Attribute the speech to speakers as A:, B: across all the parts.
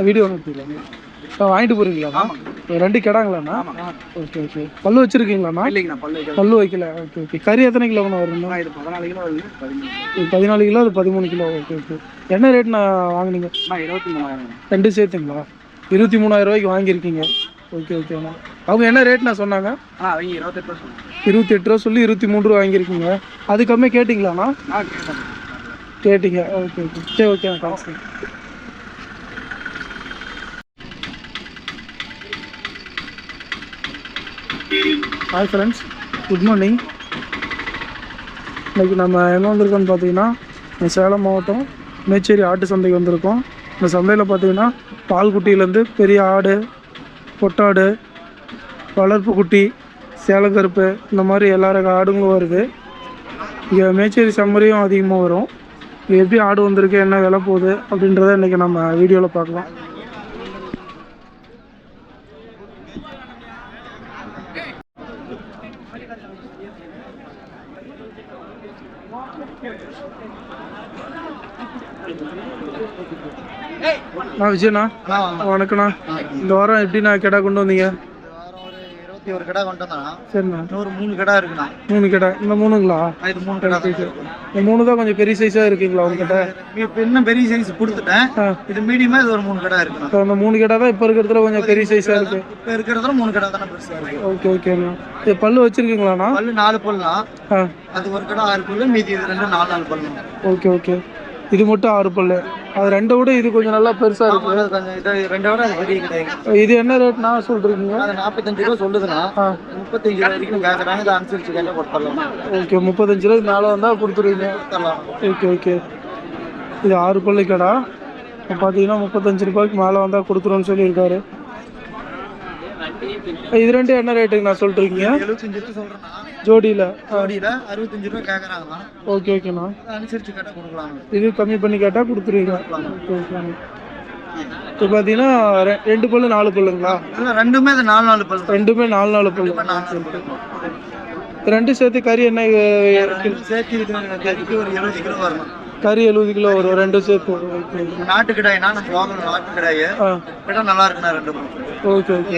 A: Video வாங்கிட்டு போறீங்களா? 2 கிடாங்களாண்ணா? Okay okay. பல்லு வச்சிருக்கீங்களாண்ணா? பல்லு வைக்கல. Okay okay. கறி எத்தனை கிலோண்ணா வருதுண்ணா? 14 கிலோ வருது. 14 கிலோ, அது 13 கிலோ. Okay okay. என்ன ரேட்ண்ணா வாங்கினீங்க? 23,000. 2 சேர்த்துங்களா? 23,000 ரூபாய்க்கு வாங்கியிருக்கீங்க. ஓகே ஓகேண்ணா. அவங்க என்ன ரேட்ண்ணா சொன்னாங்க? 28 ரூபா சொல்லி 23 ரூபா வாங்கியிருக்கீங்க. அது கம்மியாக கேட்டிங்களாண்ணா? கேட்டிங்க. Okay okay. சரி ஓகேண்ணா. காசு ஹாய் ஃப்ரெண்ட்ஸ், குட் மார்னிங். இன்றைக்கி நம்ம எங்கே வந்திருக்கோன்னு பார்த்தீங்கன்னா, சேலம் மாவட்டம் மேச்சேரி ஆட்டு சந்தைக்கு வந்திருக்கோம். இந்த சந்தையில் பார்த்தீங்கன்னா பால்குட்டியிலேருந்து பெரிய ஆடு, பொட்டாடு, வளர்ப்பு குட்டி, சேலக்கருப்பு, இந்த மாதிரி எல்லா ரக ஆடுங்களும் வருது. இங்கே மேச்சேரி செம்மறியும் அதிகமாக வரும். இங்கே எப்படி ஆடு வந்திருக்கு, என்ன விலை போகுது அப்படின்றத இன்றைக்கி நம்ம வீடியோவில் பார்க்கலாம். விஜயண்ணா, வணக்கண்ணா. இந்த வாரம் எப்படிண்ணா கிடா கொண்டு வந்தீங்க?
B: 21 கடை கொண்டு வந்தா.
A: சரிண்ணா.
B: இன்னொரு 3 கடை இருக்குண்ணா.
A: 3 கடை. இந்த 3ங்களா?
B: இது 3 கடை.
A: இந்த 3 தான் கொஞ்சம் பெரிய சைஸா இருக்குங்களா உங்ககிட்ட?
B: இன்னும் பெரிய சைஸ் கொடுத்துட்டேன். இது மீடியமா, இது ஒரு 3 கடை இருக்குண்ணா.
A: அந்த 3 கடை தான் இப்போ இருக்கிறதுல கொஞ்சம் பெரிய சைஸா இருக்கு.
B: இப்போ இருக்கிறதுல 3 கடை தானே பெருசா இருக்கு.
A: ஓகே ஓகேண்ணா. இது பல்லு வச்சிருக்கீங்களாண்ணா?
B: பல்லு 4 பல்லுண்ணா. அது ஒரு கடை 6 பல்லு, மீதி இது 2 4 பல்லு.
A: Okay okay. இது மட்டும் 6 பல்லு. அது 2 விட இது கொஞ்சம் நல்லா பெருசா இருக்கு.
B: இது 2 விட அது பெரிய கிடையாது.
A: இது என்ன ரேட்னா சொல்றீங்க?
B: 45 ரூபா சொல்லுதுண்ணா. 35 ரூபா வரைக்கும் கேட்கறாங்க. இதை அனுசரிச்சு கேட்டா கொடுத்துடலாம்.
A: ஓகே. 35 ரூபாய்க்கு மேலே வந்தால் கொடுத்துருவீங்க. Okay okay. இது 6 பல்லு கடா. பார்த்தீங்கன்னா 35 ரூபாய்க்கு மேலே வந்தால் கொடுத்துருவோன்னு சொல்லியிருக்காரு. இது 2 என்ன ரேட்டுக்கு நான் சொல்றீங்க?
B: 75 சொல்றேன்.
A: ஜோடியில்
B: 65 ரூபா கேட்குறாங்கண்ணா.
A: ஓகே ஓகேண்ணா.
B: அனுசரிச்சு கேட்டால் கொடுக்கலாம்.
A: இது கம்மி பண்ணி கேட்டால் கொடுத்துருவீங்க. இப்போ பார்த்தீங்கன்னா 2 பல்லு 4 பல்லுங்களா?
B: இல்லை, ரெண்டுமே 4 பல்லு.
A: ரெண்டுமே 4 பல்லு. 2 சேர்த்து கறி என்ன
B: சேர்த்து கறிக்கு ஒரு 70 கிலோ வரணும்.
A: கறி 70 கிலோ வரும் 2 சேர்த்து.
B: நாட்டு கடாய்னா நம்ம வாங்கணும். நாட்டு கடாய் கேட்டா நல்லா இருக்குண்ணா. 2.
A: Okay okay.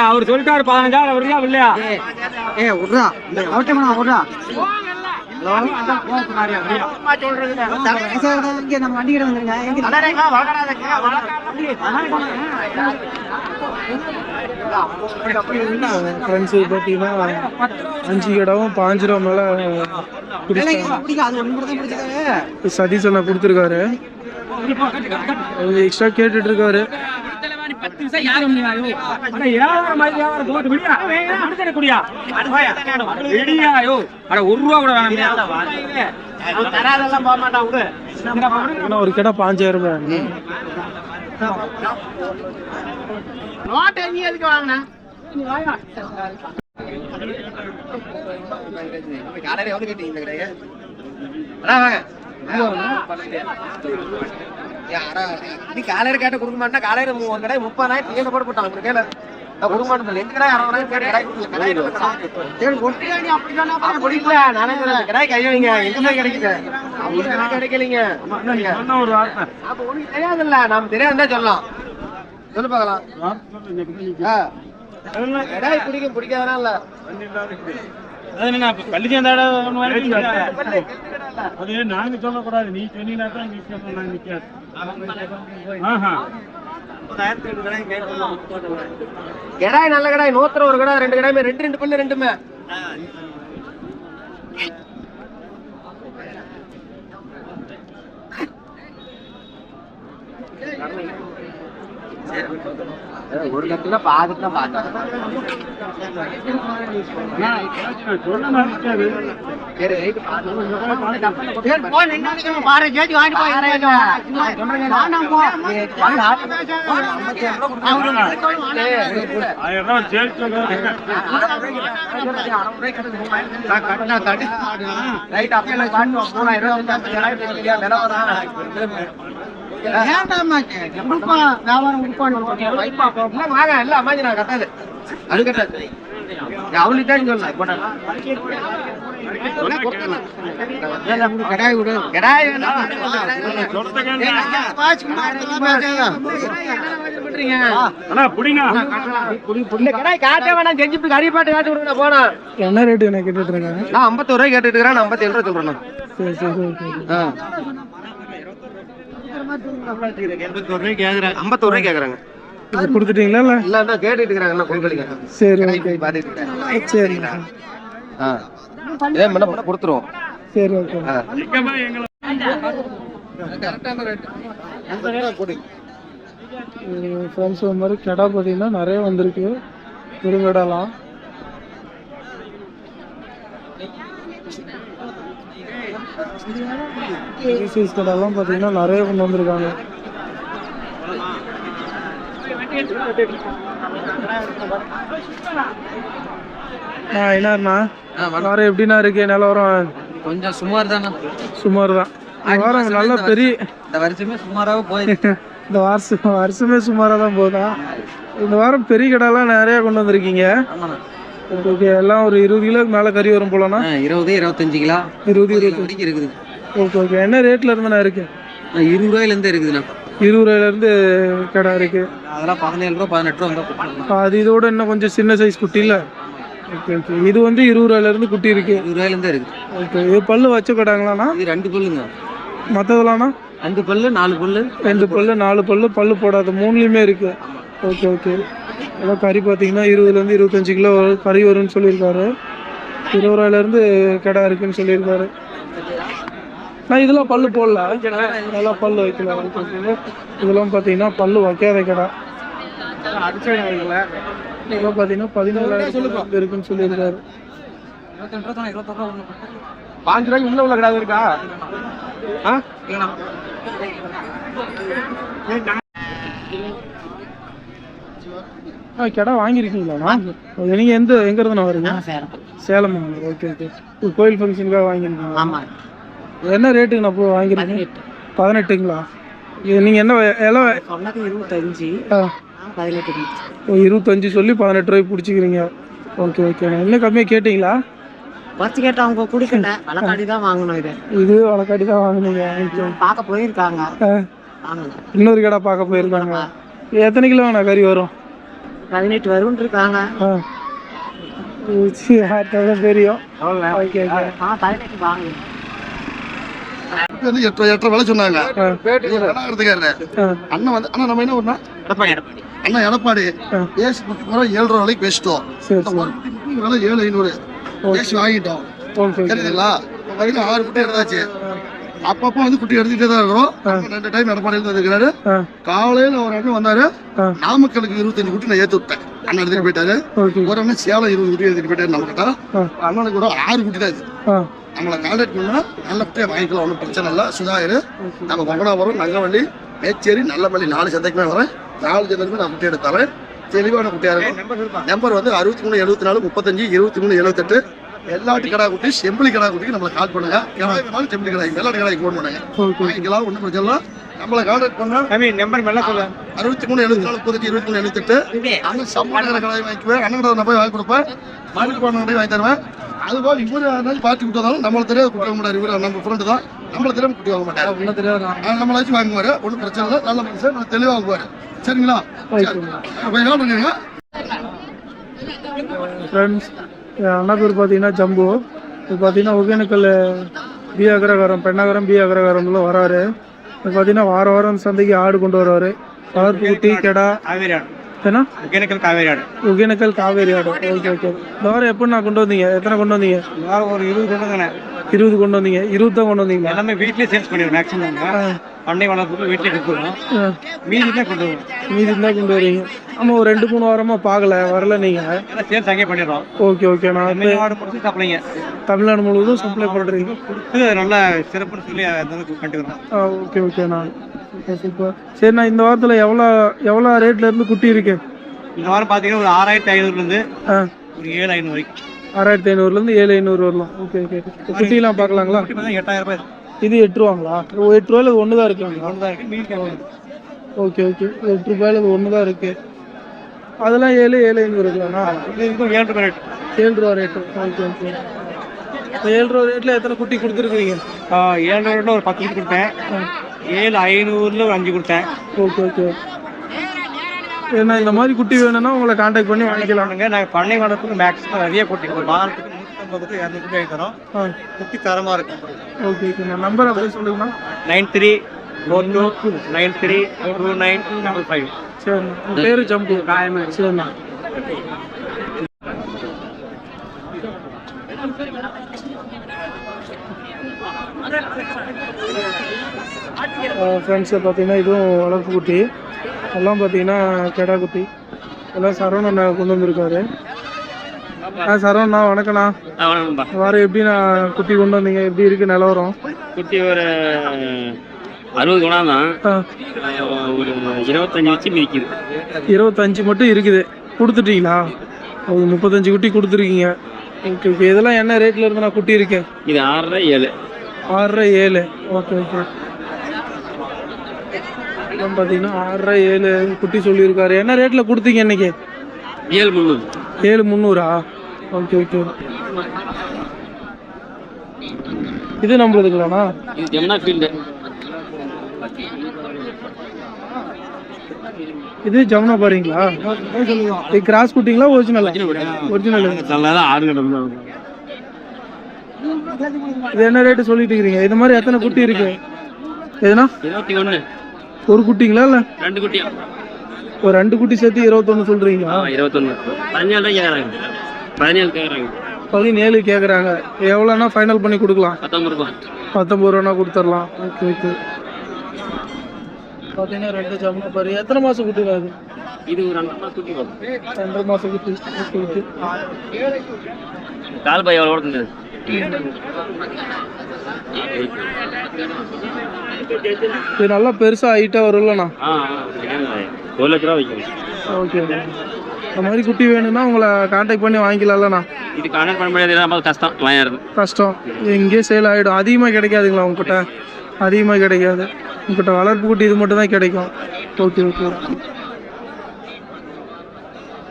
C: அவர் சொல்லிட்டாரு 15,000 வருதா இல்லையா?
B: நம்ம வண்டி கிட்ட வந்துருங்க.
A: ஃப்ரெண்ட்ஸு பார்த்தீங்கன்னா 5 கடாவும் 5 ரூபா மேலே சதீஷ் அண்ணா கொடுத்துருக்காரு. எக்ஸ்ட்ரா கேட்டுட்டு இருக்காரு. ஒரு கடை 5,000 ரூபாய்.
B: காலையில கேட்ட கொடுக்க மாட்டா. காலையில 30,000 போட போட்டாங்க. கொடுக்க மாட்டேன். 2 கடை 60,000 கடை கையளிங்க. எங்க கிடைக்குது? கிடைக்கலீங்க. தெரியாதுல்ல. நாம தெரியாதுதான் சொல்லலாம். சொல்லு பார்க்கலாம். கடாய் பிடிக்கும் பிடிக்காதனா இல்ல.
C: பள்ளி சேர்ந்தாட அது நாங்க சொல்லக்கூடாது, நீ சொன்னீங்கன்னா தான் நிக்காது.
B: கடாய் நல்ல கடாய், நூத்திர ஒரு கடை, 2 கடாயுமே 2 பல்லு, 2மே. ஒரு கட்டுல பாத்துட்டு பார்த்தேன்.
A: என்ன ரேட்டு என்ன கேட்டுட்டு இருக்காங்க?
B: நான் 51 ரூபாய் கேட்டுட்டு இருக்கிறேன். 57 ரூபாய் சொல்றேன்.
A: சரி சரி ஓகே.
B: 51 ரூபாய் கேக்குறாங்க.
A: இது கொடுத்துட்டீங்களா இல்ல?
B: இல்ல நான் கேட்டுட்டு இருக்கிறாங்க. என்ன கொடுக்கலீங்க.
A: சரி ஓகே சரி
B: இதே பண்ண கொடுத்துருவோம்.
A: சரி ஓகே. ஃப்ரெண்ட்ஸ் இந்த மாதிரி கடை பார்த்தீங்கன்னா நிறைய வந்திருக்கு. பெருங்கடலாம் சைஸ் கடைலாம் பார்த்தீங்கன்னா நிறைய கொண்டு வந்திருக்காங்க. என்னண்ணா வாரம் எப்படின்னா இருக்கு நிலவரம்?
B: கொஞ்சம் சுமார் தானே.
A: சுமார் தான். வாரம் நல்ல பெரிய
B: இந்த வருஷமே சுமாராக போயிடுச்சு.
A: இந்த வருஷமே சுமாராக தான் போதா? இந்த வாரம் பெரிய கடைலாம் நிறைய கொண்டு வந்திருக்கீங்க. ஓகே எல்லாம் ஒரு 20 கிலோக்கு மேலே கறி வரும் போலண்ணா?
B: 20-25 கிலோ
A: 20-25
B: இருக்குது.
A: Okay okay. என்ன ரேட்ல இருந்துண்ணா இருக்கு?
B: 20 ரூபாயிலேருந்து இருக்குதுண்ணா.
A: 20 ரூபாயிலேருந்து கடை இருக்கு.
B: அதெல்லாம் 17 ரூபா 18 ரூபா.
A: அது இதோட இன்னும் கொஞ்சம் சின்ன சைஸ் குட்டி இல்லை? Okay okay. இது வந்து 20 ரூபாயிலேருந்து குட்டி இருக்கு.
B: 20 ரூபாயிலேருந்து இருக்குது.
A: ஓகே. இது பல்லு வச்ச கடாங்களாண்ணா?
B: இது 2 பல்லுங்க.
A: மற்றதுலாண்ணா?
B: 2 பல்லு 4 பல்லு. 2
A: பல்லு 4 பல்லு, பல்லு போடாது 3லையுமே இருக்கு. Okay okay. அதான் கறி பார்த்தீங்கன்னா 20லேருந்து 25 கிலோ கறி வரும்னு சொல்லியிருக்காரு. 20 ரூபாயிலேருந்து கடை இருக்குன்னு சொல்லியிருக்காரு. நான் இதெல்லாம் பல்லு போடல, இதெல்லாம் பல்லு வைக்கல. இதெல்லாம் பார்த்தீங்கன்னா பல்லு வைக்காத கடை. இதெல்லாம் பார்த்தீங்கன்னா 17 இருக்குன்னு சொல்லியிருக்காரு.
B: 5 ரூபாய்க்கு உள்ள உள்ள கடை இருக்கா?
A: கடை வாங்கியிருக்கீங்களா? நீங்கள் எங்க இருந்து வரீங்க? சேலம். Okay okay. கோயில் ஃபங்க்ஷனுக்காக வாங்கியிருக்கீங்க?
D: ஆமாம்.
A: என்ன ரேட்டுக்கு நான் போய் வாங்கியிருக்கேன்? 18ங்களா? நீங்கள் என்ன எல்லாம்
D: 25 18
A: 25 சொல்லி 18 ரூபாய்க்கு பிடிச்சிக்கிறீங்க. Okay okay. என்ன கம்மியாக கேட்டிங்களா?
D: பத்து கேட்டு அவங்க குடிக்கல, வழக்காடி தான் வாங்கணும்.
A: இது வழக்காடி தான் வாங்கினீங்க.
D: பார்க்க போயிருக்காங்க.
A: இன்னொரு கடை பார்க்க போயிருக்காங்க. எத்தனை கிலோ வேணா கறி வரும்?
D: 18 வரும்னு இருக்காங்க.
A: தெரியும்.
D: 18 வாங்க.
E: 8 விலை சொன்னாங்க. அண்ணன் வந்து அண்ணா நம்ம என்ன பண்ணா அண்ணா எடப்பாடி 7 ரூபாய்க்கு பேசிட்டோம். 7,500 பேசி வாங்கிட்டோம். சரிங்களா? 6 குட்டி எடுத்தாச்சு. அப்பப்போ வந்து குட்டி எடுத்துக்கிட்டே தான் இருக்கிறோம். 2 டைம் எடப்பாடி இருக்கிறாரு. காலையில ஒரு அண்ணன் வந்தாரு. நாமக்கலுக்கு 25 குட்டி நான் ஏற்றி விட்டேன். அண்ணன் எடுத்துட்டு போயிட்டாரு. ஒரு அண்ணன் சேலம் 20 குட்டி எடுத்துட்டு போயிட்டாரு. நம்ம கிட்ட அண்ணனுக்கு கூட 6 குட்டி தான் இது. நம்மளை கான்டாக்ட் பண்ணா நல்ல குட்டியை வாங்கிக்கலாம். ஒன்றும் பிரச்சனை இல்லை. சுதாகர் நம்ம கொங்கனாபுரம், நங்கவள்ளி, மேச்சேரி, நல்லமல்லி 4 சந்தைக்குமே வரேன். 4 சந்தைக்குமே நான் குட்டி எடுத்தாலும் தெளிவான குட்டியா இருக்கும். நம்பர் வந்து 63 74 35 23 78. எல்லாட்டு கடா குட்டி செம்பிளி கடா குட்டிக்கு நம்மளை கால் பண்ணுங்க. செம்பிளி கடாய் வெள்ளாட்டு கடாய்க்கு ஃபோன் பண்ணுங்க. வாங்கிக்கலாம். ஒன்றும் பிரச்சனை இல்லை. நம்மளை கான்டாக்ட் பண்ணா
C: நம்பர் நல்லா சொல்ல
E: 63 74 35 23 78. அண்ணன் சம்பாடு கடாய் வாங்கிக்குவேன். அண்ணன் கடை நான் போய் வாங்கி கொடுப்பேன். மாட்டு போன கடையை வாங்கி தருவேன். அதுபோல் இவரு பார்ட்டி விட்டாலும் நம்மளை தெரியாது குட்டி வாங்க மாட்டார். இவரு நம்ம ஃப்ரெண்டு தான். நம்மளை தெரியாம குட்டி வாங்க மாட்டார். நம்மளை வச்சு வாங்குவாரு. ஒன்றும் பிரச்சனை இல்லை. நல்ல மனுஷன், நான் தெளிவாக வாங்குவாரு. சரிங்களா?
A: ஃப்ரெண்ட்ஸ் அண்ணா பேர் பார்த்தீங்கன்னா ஜம்பு. இது பார்த்தீங்கன்னா ஒகேனக்கல் பி அக்ரகாரம் பெண்ணாகரம் பி அக்ரகாரம்ல வராரு. இது பார்த்தீங்கன்னா வாரம் வாரம் சந்தைக்கு ஆடு கொண்டு வருவார். வளர்ப்பு குட்டி கெடா ஏன்னா ஒகேனக்கல் காவேரி ஆடு. Okay okay. இந்த வாரம் எப்படி நான் கொண்டு வந்தீங்க? எத்தனை கொண்டு வந்தீங்க?
C: ஒரு 20 கொண்டு வந்தேன்.
A: 20 கொண்டு வந்தீங்க. 20 தான் கொண்டு வந்தீங்களா?
C: எல்லாமே வீட்லயே சேல்ஸ் பண்ணிடுவோம். மேக்ஸிமம் பண்ணை வளர்ப்பு வீட்லயே கொடுத்துருவோம். மீதி தான் கொண்டு வருவோம்.
A: மீதி தான் கொண்டு வரீங்க. ஆமாம், ஒரு 2-3 வாரமாக பார்க்கல வரல நீங்கள்.
C: எல்லாம் சேல்ஸ் அங்கே பண்ணிடுறோம்.
A: Okay okay. நான்
C: தமிழ்நாடு பொறுத்து சப்ளைங்க.
A: தமிழ்நாடு முழுவதும் சப்ளை பண்ணுறீங்க.
C: கொடுத்து நல்லா சிறப்புன்னு சொல்லி பண்ணிக்கிறோம்.
A: Okay okay. நான் சூப்பர். சரிண்ணா, இந்த வாரத்தில் எவ்வளோ ரேட்லேருந்து குட்டி இருக்கு?
C: இந்த வாரம் பார்த்தீங்கன்னா ஒரு 6500லேருந்து ஒரு 7500 வரைக்கும்.
A: 6500லேருந்து 7500 வரலாம். Okay okay. குட்டிலாம் பார்க்கலாங்களா?
C: 8000 ரூபாய்.
A: இது 8 ரூபாங்களா? 8 ரூபாயில் இது ஒன்று தான் இருக்குங்களா?
C: ஒன்று தான் இருக்குது. மீன்
A: ஓகே ஓகே. 8 ரூபாயில் இது ஒன்று தான் இருக்குது. அதெல்லாம் 7,500 இருக்குங்களா?
C: இது 7 ரூபாய் ரேட்.
A: 7 ரூபா ரேட்டு. Okay okay. இப்போ 7 ரூபா ரேட்டில் எத்தனை குட்டி கொடுத்துருக்கீங்க?
C: 7 ரூபாயில் ஒரு 10 குட்டி கொடுத்தேன். 7,500ல ஒரு 5 கொடுத்தேன்.
A: Okay okay. ஏன்னா இந்த மாதிரி குட்டி வேணும்னா உங்களை கான்டாக்ட் பண்ணி வாங்கிக்கலாம்ங்க.
C: நாங்கள் பண்ணை வளர்ப்புக்கு மேக்ஸிமம் நிறைய குட்டி ஒரு வாரத்துக்கு 150 to 200 குட்டி வாங்கி தரோம். குட்டி தரமாக இருக்கும்.
A: Okay okay. நான் நம்பர் அப்படியே சொல்லுங்கண்ணா.
C: 9342932955.
A: சரிண்ணா. உங்கள் பேர் ஜம்பு. சரிண்ணா. ஃப்ரெண்ட்ஸை பார்த்தீங்கன்னா இதுவும் வளர்ப்பு குட்டி. எல்லாம் பார்த்தீங்கன்னா கெடா குட்டி. எல்லாம் சரவணண்ணா கொண்டு வந்திருக்காரு. சரவணண்ணா வணக்கண்ணா. வாரம் எப்படிண்ணா குட்டி கொண்டு வந்தீங்க? எப்படி இருக்கு நிலவரம்?
F: குட்டி ஒரு 60 குணம் தான். ஒரு 25 வச்சு மிதிக்குது.
A: 25 மட்டும் இருக்குது. கொடுத்துட்டீங்களா? ஒரு 35 குட்டி கொடுத்துருக்கீங்க. Okay okay. இதெல்லாம் என்ன ரேட்டில் இருந்துண்ணா குட்டி இருக்கு?
F: இது 6.5 7.
A: 6.5 7. Okay okay. பார்த்தீங்கன்னா 6.5 7 குட்டி சொல்லியிருக்காரு. என்ன ரேட்டில் கொடுத்தீங்க இன்னைக்கு?
F: 7,300.
A: 7,300. Okay okay. இது நம்மளுதுங்களாண்ணா?
F: இது ஜமுனா ஃபீல்டு.
A: இது ஜமுனா பாருங்களா? இது கிராஸ் குட்டிங்களா ஒரிஜினல்? ஒரிஜினல். இது என்ன ரேட்டு சொல்லிட்டு இருக்கீங்க? இது மாதிரி எத்தனை குட்டி இருக்கு? எதுனா
F: 21.
A: ஒரு குட்டிங்களா இல்லை
F: 2 குட்டியா?
A: ஒரு 2 குட்டி சேர்த்து 21 சொல்றீங்களா?
F: 21. 17 தான் கேட்குறாங்க. 17 கேட்குறாங்க.
A: 17 கேட்குறாங்க. எவ்வளோனா ஃபைனல் பண்ணி கொடுக்கலாம்?
F: 19 ரூபா.
A: 19 ரூபானா கொடுத்துடலாம். Okay okay. பார்த்தீங்கன்னா 2 ஜமுனா பாரு. எத்தனை மாதம் குட்டி அது?
F: இது ஒரு 2 மாதம் குட்டி வரும்.
A: 2 மாதம் குட்டி. Okay okay.
F: கால் பை எவ்வளோ ஓடுது?
A: இது நல்லா பெருசாக ஹைட்டாக வரும்லண்ணா?
F: 1 லட்ச ரூபா வைக்கணும்.
A: ஓகே. இந்த மாதிரி குட்டி வேணும்னா உங்களை கான்டாக்ட் பண்ணி வாங்கிக்கலாம்லண்ணா?
F: இது கான்டாக்ட் பண்ண முடியாது. கஷ்டம் வாங்கிறது.
A: கஷ்டம். இங்கேயே சேல் ஆகிடும். அதிகமாக கிடைக்காதுங்களா உங்ககிட்ட? அதிகமாக கிடைக்காது. உங்ககிட்ட வளர்ப்பு குட்டி இது மட்டும் தான் கிடைக்கும். Okay okay.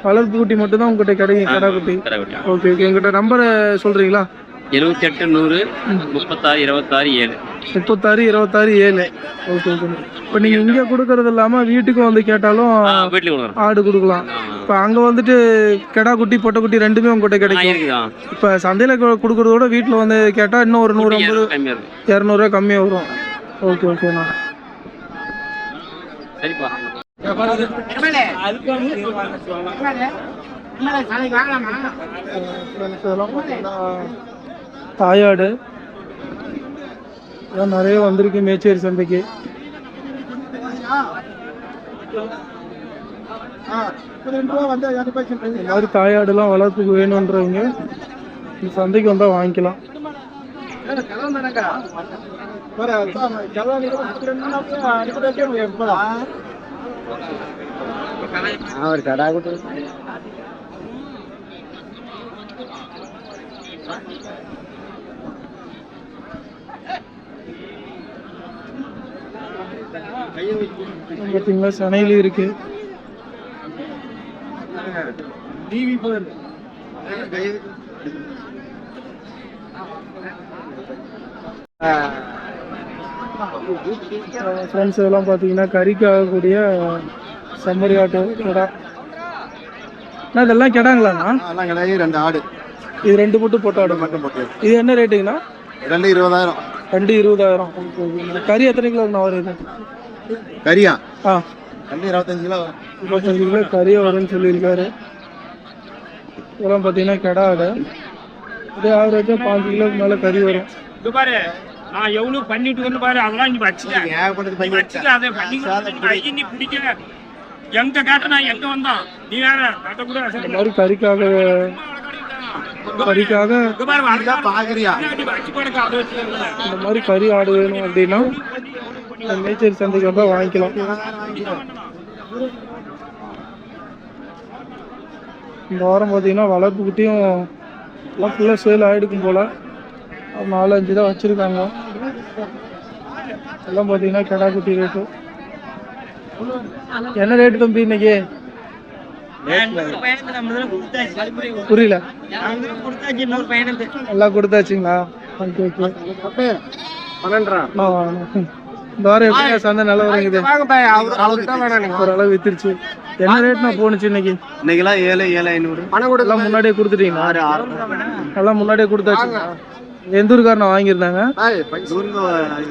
A: வளர்ப்பு குட்டி மட்டும் தான் உங்ககிட்ட கிடைக்கும், கடா குட்டி. Okay okay. எங்கிட்ட நம்பரை சொல்கிறீங்களா?
F: 78 100 36 26 7.
A: 36 26 7. Okay okay. இப்போ நீங்கள் இங்கே கொடுக்கறது இல்லாமல் வீட்டுக்கும் வந்து கேட்டாலும் ஆடு கொடுக்கலாம். இப்போ அங்கே வந்துட்டு கெடா குட்டி பொட்டை குட்டி ரெண்டுமே உங்ககிட்ட கிடைக்கும். இப்போ சந்தையில் கொடுக்கறதோட வீட்டில் வந்து கேட்டால் இன்னும் ஒரு 150 200 கம்மியாக வரும். ஓகே ஓகேண்ணா.
F: சரிப்பா.
A: தாயாடு இதெல்லாம் நிறைய வந்திருக்கு மேச்சேரி சந்தைக்கு. இந்த மாதிரி தாயாடுலாம் வளர்ப்புக்கு வேணுன்றவங்க இந்த சந்தைக்கு வந்தால் வாங்கிக்கலாம்.
B: ஒரு கடா குட்டி
A: பார்த்தீங்களா? சனையில இருக்கு. ஃப்ரெண்ட்ஸ் இதெல்லாம் பார்த்தீங்கன்னா கறிக்கு ஆகக்கூடிய செம்மறி ஆட்டு கிடா. இதெல்லாம் கிடாங்களாண்ணா?
E: எல்லாம் கிடையாது. 2 ஆடு.
A: இது 2 மட்டும் போட்டாடு
E: மட்டும் போட்டு
A: இது என்ன ரேட்டுங்கண்ணா?
E: 2,20,000.
A: 2,20,000. Okay okay. கறி எத்தனை கிலோண்ணா வருது?
E: கறியா?
A: ஆ
E: 2,25 கிலோ வரும்.
A: 25 கிலோ கறியை வரும்னு சொல்லியிருக்காரு. இதெல்லாம் பார்த்தீங்கன்னா கெடா ஆடு. இது ஆவரேஜாக 5 கிலோக்கு மேலே கறி வரும்.
F: இது பாரு நான் எவ்வளவு பண்ணிட்டு வந்து பாரு அதெல்லாம் நீ வச்சுக்க
E: ஏகப்பட்டது பண்ணி
F: வச்சுக்க அதை பண்ணி நீ பிடிக்க எங்க கேட்ட நான் எங்க வந்தான் நீ வேற அதை கூட
A: இந்த மாதிரி கறிக்காக
E: பாக்குறியா?
A: இந்த மாதிரி கறி ஆடு வேணும் அப்படின்னா இந்த மேச்சேரி சந்தைக்கு வந்தால் வாங்கிக்கலாம். இந்த வாரம் பார்த்தீங்கன்னா வளர்ப்பு குட்டியும் எல்லாம் ஃபுல்லாக சேல் ஆகிடுக்கும் போல். 4-5 தான் வச்சுருக்காங்க. எல்லாம் பார்த்தீங்கன்னா கெடா குட்டி ரேட்டு. என்ன ரேட்டு தம்பி இன்னைக்கு? புரியல. எல்லாம் கொடுத்தாச்சுங்களா? Okay okay. 12 இந்த வாரம் எப்படியா சந்தை நல்லா வருங்குது? ஓரளவு வித்துருச்சு. என்ன ரேட்னா போனுச்சு இன்னைக்கு?
B: இன்னைக்கெல்லாம் 7,500
A: பணம் கூட எல்லாம் முன்னாடியே கொடுத்துட்டீங்களா? எல்லாம் முன்னாடியே கொடுத்தாச்சு. எந்த ஊருக்காரனை வாங்கியிருந்தாங்க?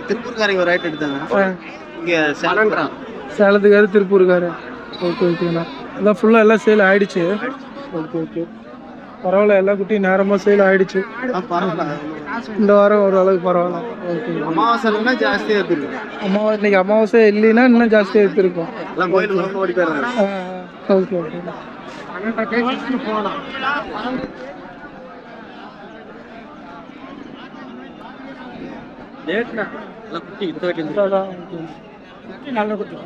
B: திருப்பூர்காரங்க ஒரு ரேட் எடுத்தாங்க. இங்க
A: சேலத்துக்காரு திருப்பூருக்காரு. ஓகே ஓகேண்ணா. எல்லாம் ஃபுல்லாக எல்லாம் சேல் ஆயிடுச்சு. ஓகே ஓகே பரவாயில்ல. எல்லா குட்டியும் நேரமாக சேல் ஆயிடுச்சு. இந்த வாரம் ஒரு அளவுக்கு பரவாயில்ல. ஓகே.
B: அமாவாசைனா ஜாஸ்தியாக எடுத்துருக்கு.
A: இன்னைக்கு அமாவாசை இல்லைன்னா இன்னும் ஜாஸ்தியாக எடுத்துருக்கோம்.
B: எல்லாம் கோயிலுக்கு ஓடி போயிடுறாங்க.
A: Okay okay. நல்ல குட்டி